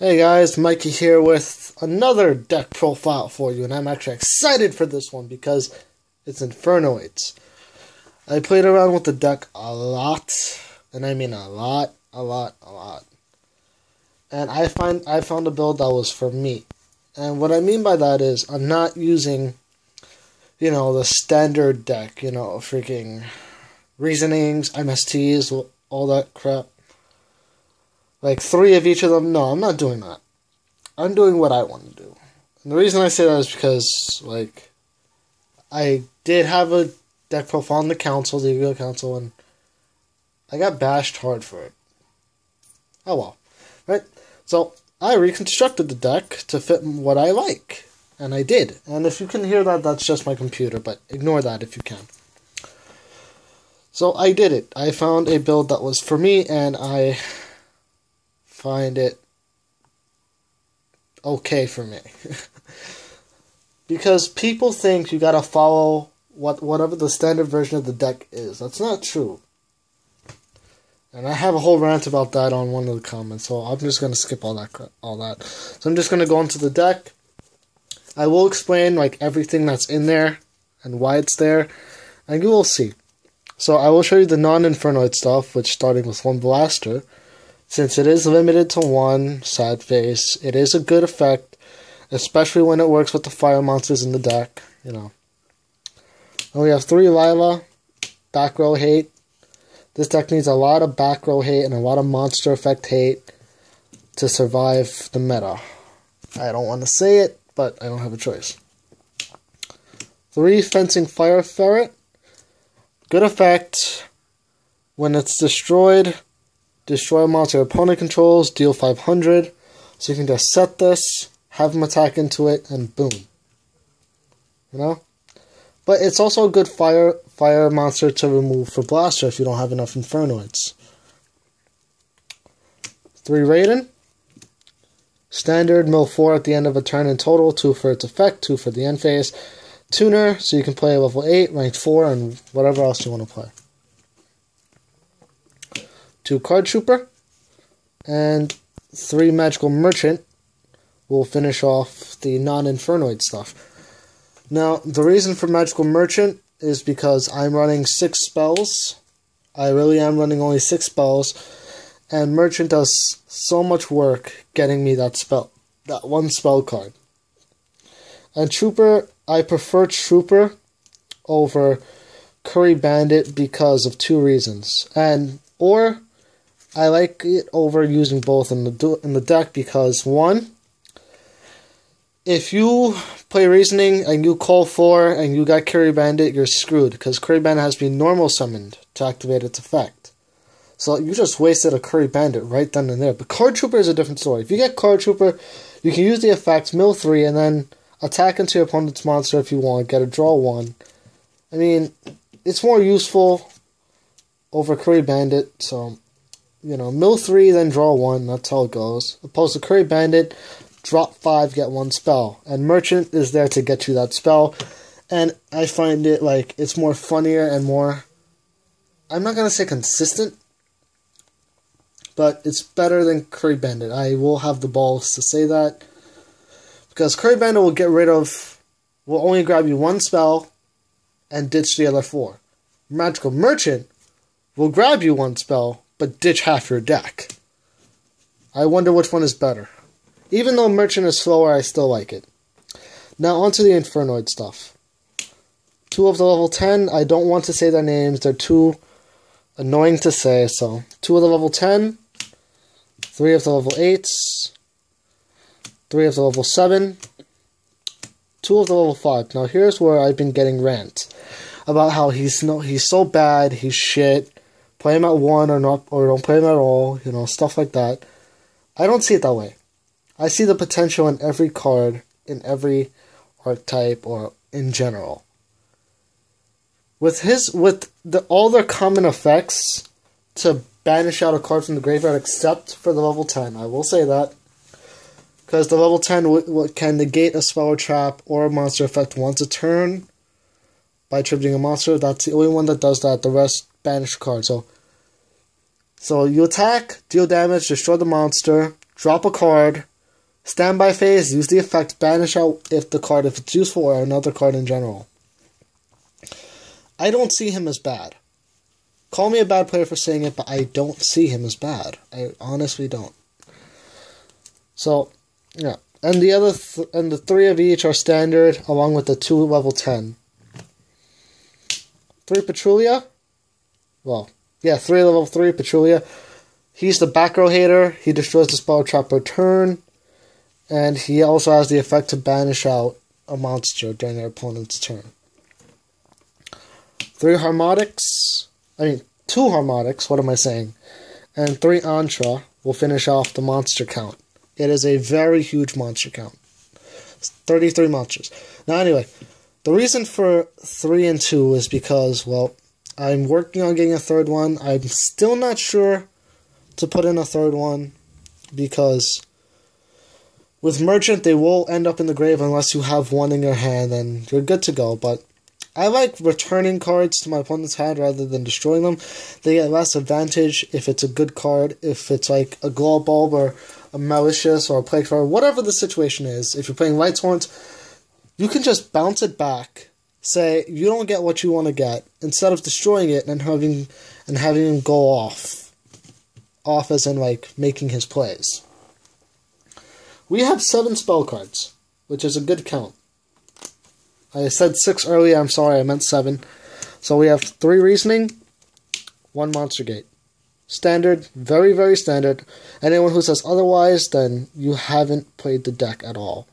Hey guys, Mikey here with another deck profile for you, and I'm actually excited for this one because it's Infernoids. I played around with the deck a lot, and I mean a lot. And I found a build that was for me. And what I mean by that is I'm not using, the standard deck, freaking reasonings, MSTs, all that crap. Like 3 of each of them. No, I'm not doing that. I'm doing what I want to do. And the reason I say that is because, I did have a deck profile on the council, the Yu-Gi-Oh! Council, and I got bashed hard for it. Oh well. Right? So, I reconstructed the deck to fit what I like. And I did. And if you can hear that, that's just my computer, but ignore that if you can. So, I did it. I found a build that was for me, and I find it okay for me. Because people think you gotta follow whatever the standard version of the deck is. That's not true. And I have a whole rant about that on one of the comments, so I'm just gonna skip all that. So I'm just gonna go into the deck. I will explain everything that's in there and why it's there, and you will see. So I will show you the non-Infernoid stuff, which starting with 1 Blaster. Since it is limited to 1 sad face, it is a good effect, especially when it works with the fire monsters in the deck, And we have 3 Lila, back row hate. This deck needs a lot of back row hate and a lot of monster effect hate to survive the meta. I don't want to say it, but I don't have a choice. 3 Fencing Fire Ferret. Good effect. When it's destroyed, destroy a monster your opponent controls, deal 500. So you can just set this, have them attack into it, and boom. But it's also a good fire monster to remove for Blaster if you don't have enough Infernoids. 3 Raiden. Standard, mill 4 at the end of a turn in total, 2 for its effect, 2 for the end phase. Tuner, so you can play level 8, rank 4, and whatever else you want to play. 2 Card Trooper, and 3 Magical Merchant will finish off the non-Infernoid stuff. Now, the reason for Magical Merchant is because I'm running 6 spells. I really am running only 6 spells, and Merchant does so much work getting me that 1 spell card. And Trooper, I prefer Trooper over Curry Bandit because of 2 reasons. Or I like it over using both in the deck because 1, if you play Reasoning and you call 4 and you got Curry Bandit, you're screwed because Curry Bandit has to be normal summoned to activate its effect. So you just wasted a Curry Bandit right then and there. But Card Trooper is a different story. If you get Card Trooper, you can use the effect, mill 3, and then attack into your opponent's monster if you want, get a draw 1. I mean, it's more useful over Curry Bandit, so mill 3, then draw 1, that's how it goes. Opposed to Curry Bandit, drop 5, get 1 spell. And Merchant is there to get you that spell. And I find it it's more funnier and more, I'm not going to say consistent, but it's better than Curry Bandit. I will have the balls to say that. Because Curry Bandit will only grab you 1 spell and ditch the other 4. Magical Merchant will grab you 1 spell, but ditch half your deck. I wonder which one is better. Even though Merchant is slower, I still like it. Now onto the Infernoid stuff. 2 of the level 10, I don't want to say their names, they're too annoying to say, so 2 of the level 10, 3 of the level 8s, 3 of the level 7, 2 of the level 5. Now here's where I've been getting rant about how he's so bad, he's shit. Play him at 1 or don't play him at all, stuff like that. I don't see it that way. I see the potential in every card, in every archetype, or in general. With all their common effects to banish out a card from the graveyard except for the level 10, I will say that. Because the level 10 can negate a spell or trap or a monster effect once a turn by tributing a monster. That's the only one that does that. The rest banish cards. So you attack, deal damage, destroy the monster, drop a card, Standby phase, use the effect, banish out if it's useful or another card in general. I don't see him as bad. Call me a bad player for saying it, but I don't see him as bad. I honestly don't. So, yeah. And the 3 of each are standard, along with the 2 level 10. 3 Petrulia? Well, yeah, 3 level 3 Petrulia. He's the back row hater. He destroys the spell trap per turn. And he also has the effect to banish out a monster during their opponent's turn. 2 Harmonics, what am I saying? And 3 Antra will finish off the monster count. It is a very huge monster count. 33 monsters. Now anyway, the reason for 3 and 2 is because, well, I'm working on getting a 3rd one. I'm still not sure to put in a 3rd one because with Merchant they will end up in the grave unless you have one in your hand and you're good to go. But I like returning cards to my opponent's hand rather than destroying them. They get less advantage if it's a good card, if it's like a Glow Bulb or a Malicious or a Plague Fire, whatever the situation is. If you're playing Light's Horns, you can just bounce it back, say you don't get what you want to get, instead of destroying it and having him go off as in like making his plays. We have 7 spell cards, which is a good count. I said 6 earlier, I'm sorry, I meant 7. So we have 3 Reasoning, 1 Monster Gate. Standard, very, very standard. Anyone who says otherwise, then you haven't played the deck at all.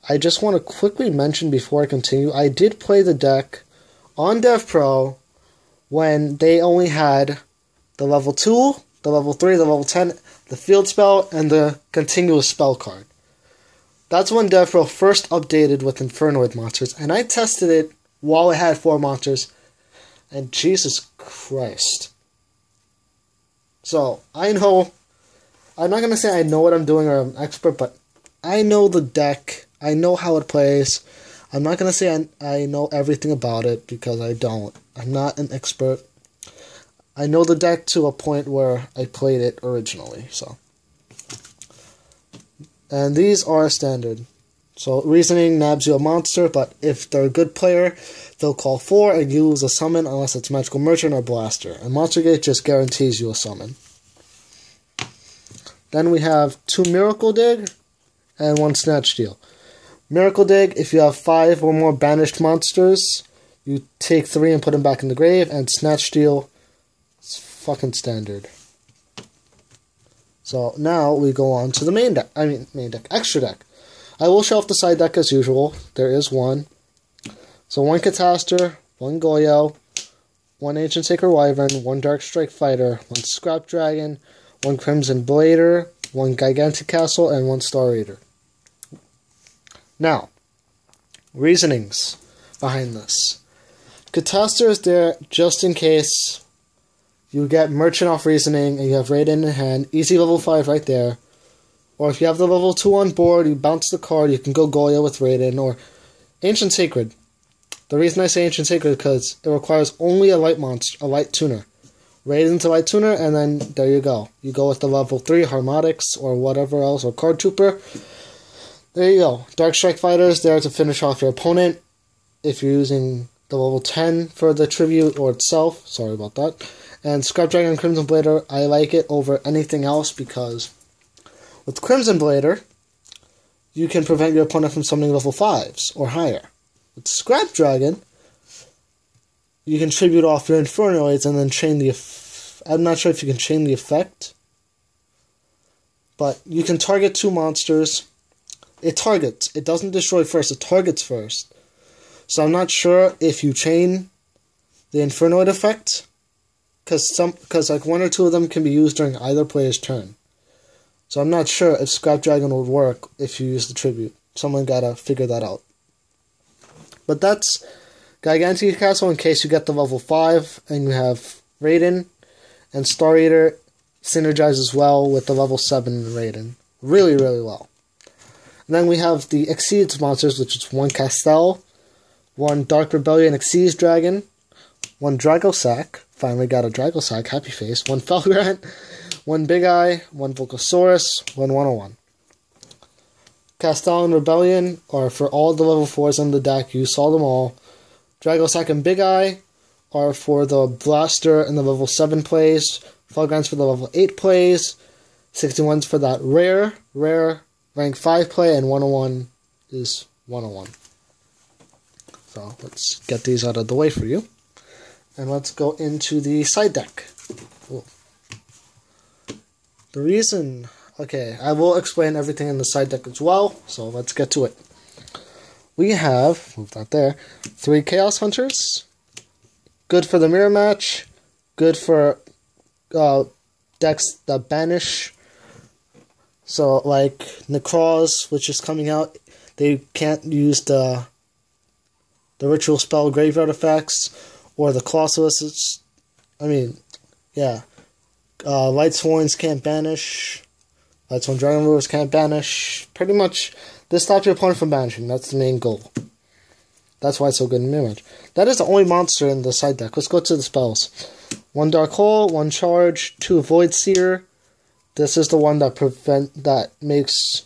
I just want to quickly mention before I continue, I did play the deck on Dev Pro when they only had the level 2, the level 3, the level 10, the field spell, and the continuous spell card. That's when Dev Pro first updated with Infernoid monsters, and I tested it while it had 4 monsters, and Jesus Christ. So, I know, I'm not going to say I know what I'm doing or I'm an expert, but I know the deck, I know how it plays. I'm not going to say I know everything about it, because I don't. I'm not an expert. I know the deck to a point where I played it originally, so. And these are standard. So, Reasoning nabs you a monster, but if they're a good player, they'll call 4 and you lose a summon unless it's Magical Merchant or Blaster. And Monster Gate just guarantees you a summon. Then we have 2 Miracle Dig and 1 Snatch Steal. Miracle Dig, if you have 5 or more banished monsters, you take 3 and put them back in the grave, and Snatch Steal is fucking standard. So now we go on to the main deck, extra deck. I will show off the side deck as usual. There is one. So 1 Catastor, 1 Goyo, 1 Ancient Sacred Wyvern, 1 Dark Strike Fighter, 1 Scrap Dragon, 1 Crimson Blader, 1 Gigantic Castle, and 1 Star Eater. Now, reasonings behind this. Catastor is there just in case you get Merchant off Reasoning and you have Raiden in hand. Easy level 5 right there. Or if you have the level 2 on board, you bounce the card, you can go Goya with Raiden. Or Ancient Sacred. The reason I say Ancient Sacred is because it requires only a light monster, a light tuner. Raiden's a light tuner, and then there you go. You go with the level 3 Harmonics or whatever else, or Card Trooper. There you go. Dark Strike Fighter is there to finish off your opponent. If you're using the level 10 for the tribute or itself, sorry about that. And Scrap Dragon and Crimson Blader, I like it over anything else because with Crimson Blader, you can prevent your opponent from summoning level 5s or higher. With Scrap Dragon, you can tribute off your Infernoids and then chain the I'm not sure if you can chain the effect, but you can target 2 monsters. It targets. It doesn't destroy first. It targets first. So I'm not sure if you chain the Infernoid effect, because like 1 or 2 of them can be used during either player's turn. So I'm not sure if Scrap Dragon would work if you use the tribute. Someone gotta figure that out. But that's Gigantic Castle in case you get the level 5 and you have Raiden, and Star Eater synergizes well with the level 7 Raiden. Really, really well. And then we have the Exceeds monsters, which is 1 Castel, 1 Dark Rebellion Exceeds Dragon, 1 Dragosack, finally got a Dragosack, happy face, 1 Felgrant, 1 Big Eye, 1 Volcosaurus, 1 101. Castellan Rebellion are for all the level 4s on the deck. You saw them all. Dragosack and Big Eye are for the Blaster and the level 7 plays. Foglands for the level 8 plays. 61's for that rare rank 5 play, and 101 is 101. So let's get these out of the way for you. And let's go into the side deck. Cool. The reason... Okay, I will explain everything in the side deck as well, so let's get to it. We have, move that there, 3 Chaos Hunters. Good for the mirror match. Good for decks that banish. So, like Necroz, which is coming out, they can't use the ritual spell graveyard effects, or the Colossus. Lightsworns can't banish. Lightsworn Dragon Rulers can't banish. Pretty much, this stops your opponent from banishing. That's the main goal. That's why it's so good in mirror match. That is the only monster in the side deck. Let's go to the spells. 1 Dark Hole, 1 Charge, 2 Void Seer. This is the one that makes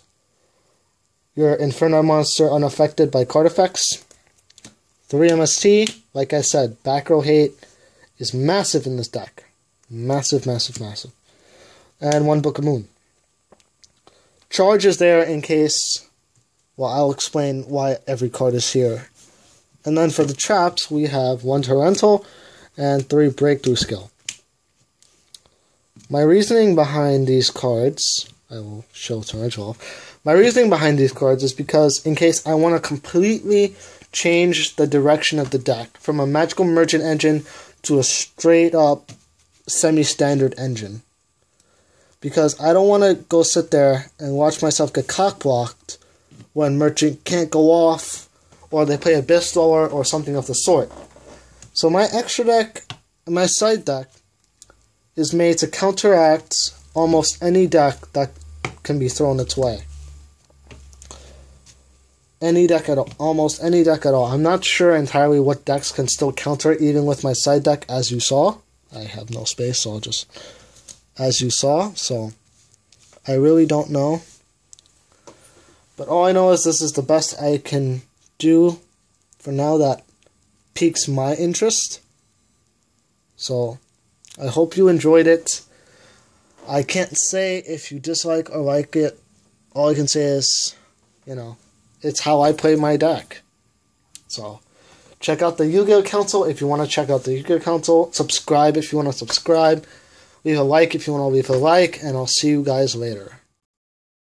your Infernoid monster unaffected by card effects. 3 MST. Like I said, back row hate is massive in this deck. Massive, massive, massive. And 1 Book of Moon. Charge is there in case... Well, I'll explain why every card is here. And then for the traps, we have 1 Torrential and 3 Breakthrough Skill. My reasoning behind these cards... I will show Torrential. My reasoning behind these cards is because in case I want to completely change the direction of the deck from a Magical Merchant engine to a straight-up semi-standard engine. Because I don't want to go sit there and watch myself get cock-blocked when Merchant can't go off, or they play Abyss Thrower or something of the sort. So my extra deck, my side deck, is made to counteract almost any deck that can be thrown its way. Any deck at all. Almost any deck at all. I'm not sure entirely what decks can still counter it, even with my side deck, as you saw. I have no space, so I'll just... As you saw, so... I really don't know. But all I know is this is the best I can do for now that piques my interest. So, I hope you enjoyed it. I can't say if you dislike or like it. All I can say is, it's how I play my deck. So, check out the Yu-Gi-Oh! Council if you want to check out the Yu-Gi-Oh! Council. Subscribe if you want to subscribe. Leave a like if you want to leave a like. And I'll see you guys later.